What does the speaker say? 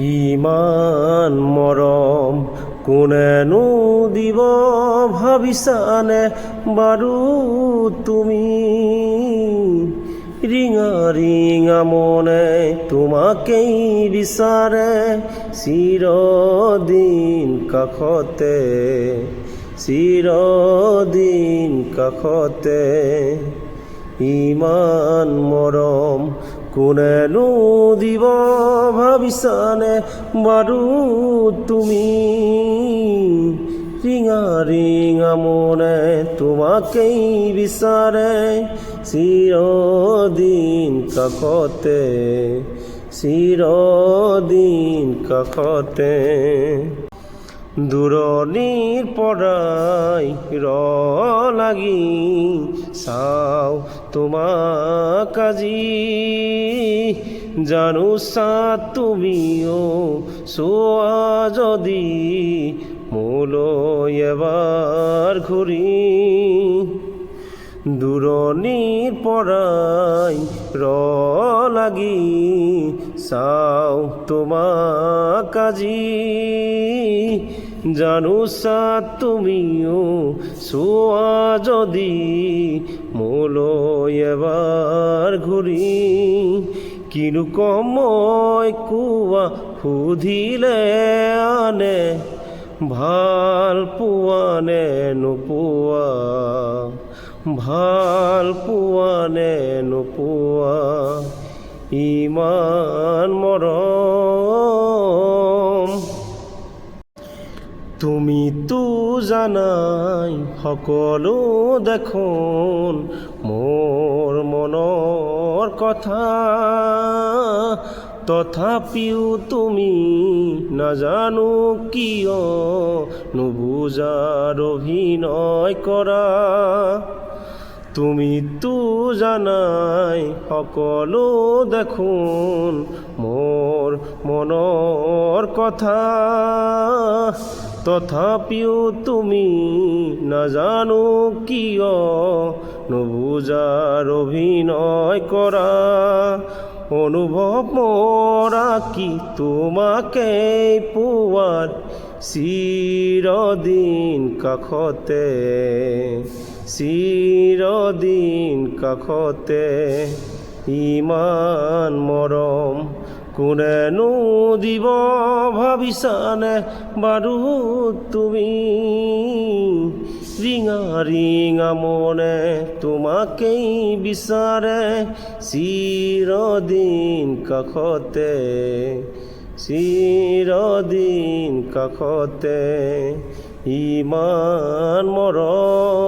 ইমান মৰম কোনেনো দিব ভাবিছানে বাৰু তুমি? ৰিঙা ৰিঙা মনে তোমাকেই বিচাৰে চিৰদিন কাষতে, চিৰদিন কাষতে। ইমান মৰম কোনেনো দিব ভাবিছানে বাৰু তুমি? ৰিঙা ৰিঙা মনে তোমাকেই বিচাৰে চিৰদিন কাষতে, চিৰদিন কাষতে। দূৰণিৰ পৰাই লাগি চাওঁ তোমাক আজি, জানোছা তুমিও চোৱা যদি মোলৈ এবাৰ ঘূৰি। দূৰণিৰ পৰাই লাগি চাওঁ তোমাক আজি, জানোছা তুমিও চোৱা যদি মোলৈ এবাৰ ঘূৰি। কিনো কম মই কোৱা সুধিলে আনে, ভাল পোৱা নে নোপোৱা, ভাল পোৱা নে নোপোৱা? ইমান মৰম তুমিতো জানাই সকলো দেখোন মোৰ মনৰ কথা, তথাপিও তুমি নাজানো কিয় নুবুজাৰ অভিনয় কৰা। তুমিতো জানাই সকলো দেখোন মোৰ মনৰ কথা, তথাপিও তুমি নাজানো কিয় নুবুজাৰ অভিনয় কৰা। অনুভৱ মৰা কি তোমাকেই পোৱাৰ চিৰদিন কাষতে, চিৰদিন কাষতে। ইমান মৰম কোনেনো দিব ভাবিছানে বাৰু তুমি? ৰিঙা ৰিঙা মনে তোমাকেই বিচাৰে চিৰদিন কাষতে, চিৰদিন কাষতে। ইমান মৰম